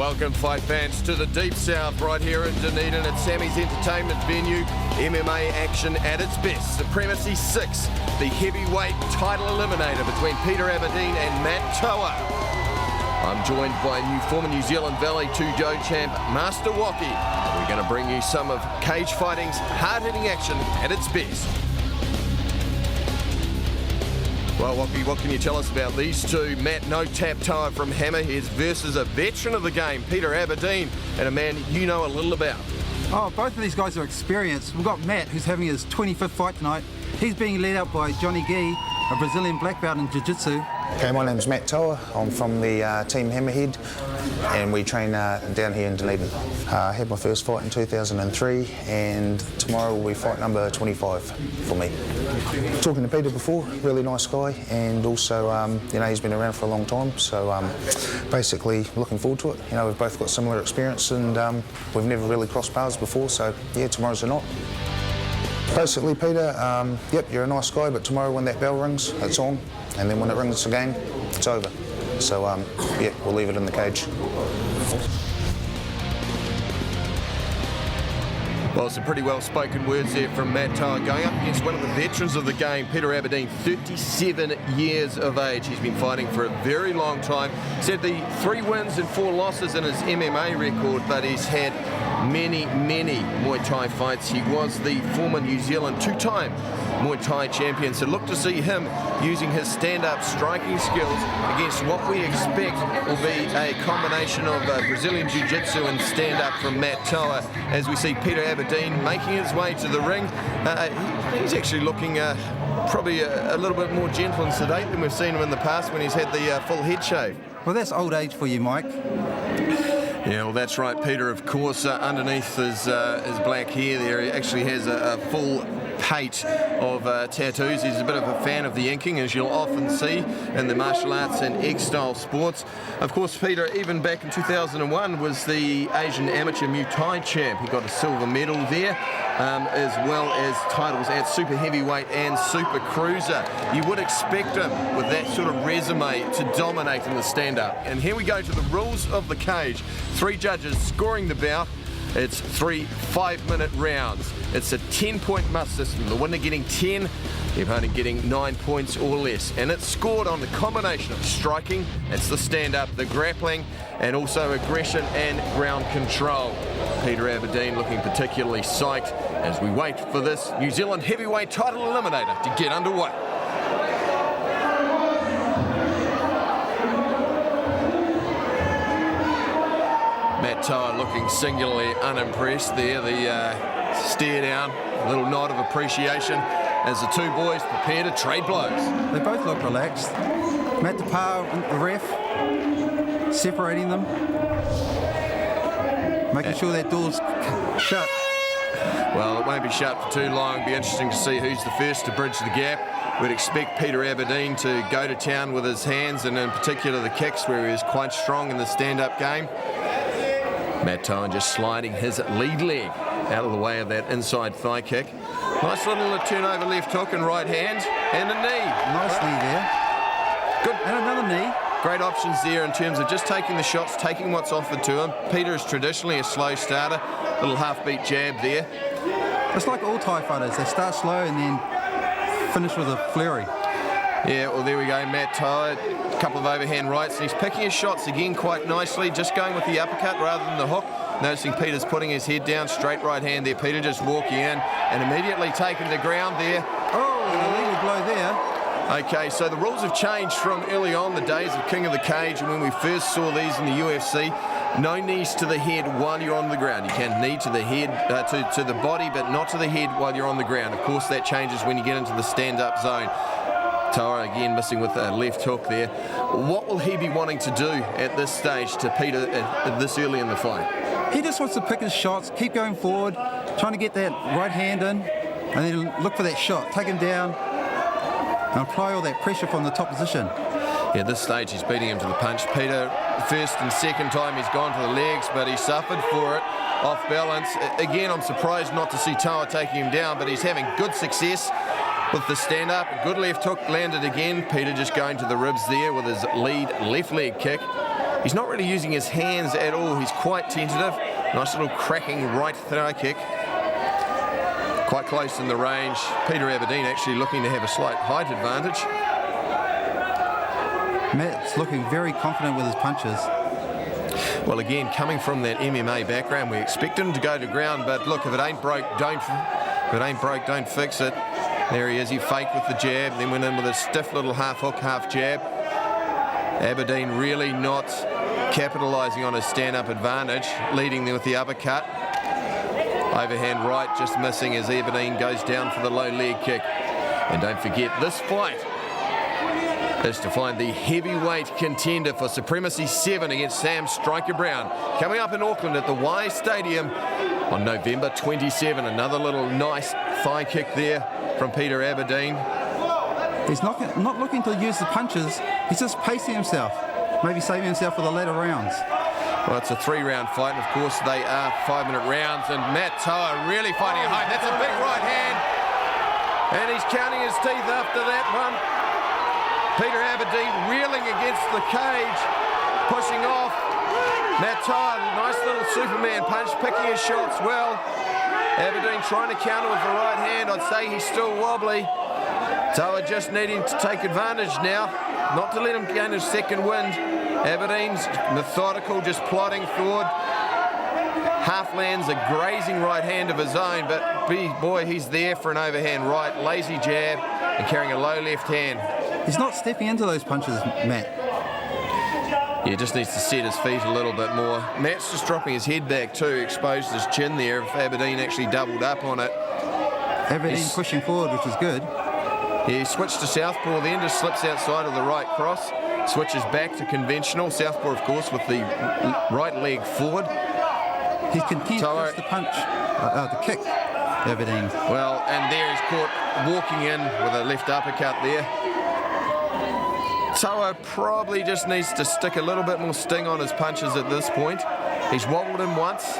Welcome, fight fans, to the Deep South right here in Dunedin at Sammy's entertainment venue. MMA action at its best. Supremacy 6, the heavyweight title eliminator between Peter Aberdeen and Matt Toa. I'm joined by former New Zealand Valley 2-Joe champ, Master Waki. We're going to bring you some of cage fighting's hard-hitting action at its best. Well, Waki, what can you tell us about these two? Matt No Tap Toa from Hammerheads versus a veteran of the game, Peter Aberdeen, and a man you know a little about. Oh, both of these guys are experienced. We've got Matt, who's having his 25th fight tonight. He's being led out by Johnny Gee, a Brazilian black belt in Jiu-Jitsu. Okay, my name's Matt Toa. I'm from the team Hammerhead, and we train down here in Dunedin. I had my first fight in 2003, and tomorrow will be fight number 25 for me. Talking to Peter before, really nice guy, and also, you know, he's been around for a long time, so basically looking forward to it. You know, we've both got similar experience, and we've never really crossed paths before, so yeah, tomorrow's the night. Basically, Peter, yep, you're a nice guy, but tomorrow when that bell rings, it's on, and then when it rings again, it's over. So, yeah, we'll leave it in the cage. Well, some pretty well-spoken words there from Matt Toa, going up against one of the veterans of the game, Peter Aberdeen, 37 years of age. He's been fighting for a very long time. He's had the 3 wins and 4 losses in his MMA record, but he's had many Muay Thai fights. He was the former New Zealand 2-time Muay Thai champion, so look to see him using his stand-up striking skills against what we expect will be a combination of Brazilian Jiu-Jitsu and stand-up from Matt Toa, as we see Peter Aberdeen making his way to the ring. He's actually looking probably a little bit more gentle and sedate than we've seen him in the past when he's had the full head shave. Well, that's old age for you, Mike. Yeah, well, that's right, Peter. Of course, underneath his black hair there, he actually has a full pate of tattoos. He's a bit of a fan of the inking, as you'll often see in the martial arts and X-style sports. Of course, Peter, even back in 2001, was the Asian Amateur Muay Thai champ. He got a silver medal there, as well as titles at Super Heavyweight and Super Cruiser. You would expect him, with that sort of resume, to dominate in the stand-up. And here we go to the rules of the cage. 3 judges scoring the bout. It's 3 5-minute rounds. It's a 10-point must system. The winner getting 10, the opponent getting 9 points or less. And it's scored on the combination of striking, it's the stand-up, the grappling, and also aggression and ground control. Peter Aberdeen looking particularly psyched as we wait for this New Zealand heavyweight title eliminator to get underway. Matt Toa looking singularly unimpressed there, the stare down, a little nod of appreciation as the two boys prepare to trade blows. They both look relaxed. Matt Toa and the ref, separating them, making sure that door's shut. Well, it won't be shut for too long. It'll be interesting to see who's the first to bridge the gap. We'd expect Peter Aberdeen to go to town with his hands, and in particular the kicks, where he is quite strong in the stand-up game. Matt Toa just sliding his lead leg out of the way of that inside thigh kick. Nice little turnover left hook and right hand, and a knee. Nice knee there. Good. And another knee. Great options there in terms of just taking the shots, taking what's offered to him. Peter is traditionally a slow starter. Little half-beat jab there. It's like all Thai fighters. They start slow and then finish with a flurry. Yeah, well, there we go. Matt Toa, a couple of overhand rights, and he's picking his shots again quite nicely, just going with the uppercut rather than the hook. Noticing Peter's putting his head down, straight right hand there. Peter just walking in and immediately taking the ground there. Oh, an illegal blow there. Okay, so the rules have changed from early on, the days of King of the Cage, and when we first saw these in the UFC. No knees to the head while you're on the ground. You can knee to the head, to the body, but not to the head while you're on the ground. Of course, that changes when you get into the stand-up zone. Toa again missing with a left hook there. What will he be wanting to do at this stage to Peter this early in the fight? He just wants to pick his shots, keep going forward, trying to get that right hand in, and then look for that shot, take him down, and apply all that pressure from the top position. Yeah, this stage he's beating him to the punch. Peter, first and second time he's gone to the legs, but he suffered for it, off balance. Again, I'm surprised not to see Toa taking him down, but he's having good success with the stand-up. Good left hook landed again. Peter just going to the ribs there with his lead left leg kick. He's not really using his hands at all. He's quite tentative. Nice little cracking right thigh kick. Quite close in the range. Peter Aberdeen actually looking to have a slight height advantage. Matt's looking very confident with his punches. Well, again, coming from that MMA background, we expect him to go to ground, but look, if it ain't broke, don't fix it. There he is. He faked with the jab, then went in with a stiff little half hook, half jab. Aberdeen really not capitalising on his stand-up advantage, leading them with the uppercut. Overhand right, just missing as Aberdeen goes down for the low leg kick. And don't forget, this fight is to find the heavyweight contender for Supremacy 7 against Sam Striker Brown. Coming up in Auckland at the Y Stadium on November 27. Another little nice thigh kick there from Peter Aberdeen. He's not looking to use the punches, he's just pacing himself, maybe saving himself for the later rounds. Well, it's a 3-round fight, and of course they are 5-minute rounds, and Matt Toa really fighting it home. That's a big right hand, and he's counting his teeth after that one. Peter Aberdeen reeling against the cage, pushing off. Matt Toa, nice little Superman punch, picking his shots well. Aberdeen trying to counter with the right hand. I'd say he's still wobbly. Toa just needing to take advantage now, not to let him gain his second wind. Aberdeen's methodical, just plodding forward. Half lands a grazing right hand of his own, but boy, he's there for an overhand right, lazy jab, and carrying a low left hand. He's not stepping into those punches, Matt. Yeah, just needs to set his feet a little bit more. Matt's just dropping his head back too, exposed his chin there. If Aberdeen actually doubled up on it. Aberdeen pushing forward, which is good. Yeah, he switched to southpaw then, just slips outside of the right cross, switches back to conventional. Southpaw, of course, with the right leg forward. He's content to press the punch, the kick, Aberdeen. Well, and there he's caught walking in with a left uppercut there. Toa probably just needs to stick a little bit more sting on his punches at this point. He's wobbled him once.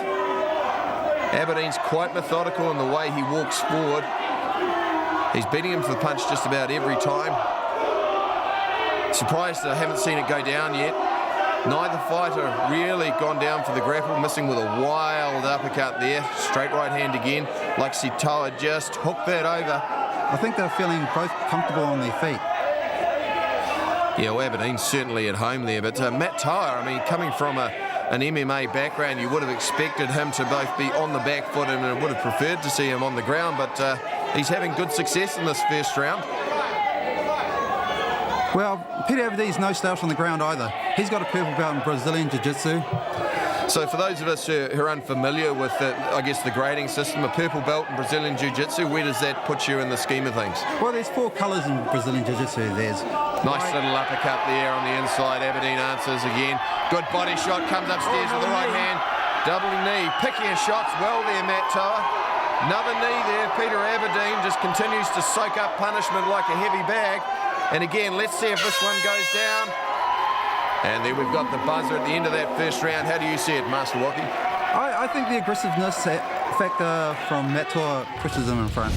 Aberdeen's quite methodical in the way he walks forward. He's beating him to the punch just about every time. Surprised that I haven't seen it go down yet. Neither fighter really gone down for the grapple, missing with a wild uppercut there. Straight right hand again. Like to see Toa just hook that over. I think they're feeling both comfortable on their feet. Yeah, well, Aberdeen's certainly at home there, but Matt Toa, I mean, coming from an MMA background, you would have expected him to both be on the back foot and would have preferred to see him on the ground, but he's having good success in this first round. Well, Peter Aberdeen's no slouch on the ground either. He's got a purple belt in Brazilian Jiu-Jitsu. So for those of us who are unfamiliar with, I guess, the grading system, a purple belt in Brazilian Jiu-Jitsu, where does that put you in the scheme of things? Well, there's 4 colours in Brazilian Jiu-Jitsu. There's nice little uppercut there on the inside. Aberdeen answers again. Good body shot, comes upstairs with the right hand. Double knee, picking his shots well there, Matt Toa. Another knee there. Peter Aberdeen just continues to soak up punishment like a heavy bag. And again, let's see if this one goes down. And then we've got the buzzer at the end of that first round. How do you see it, Master Waki? I think the aggressiveness factor from Matt Toa pushes him in front.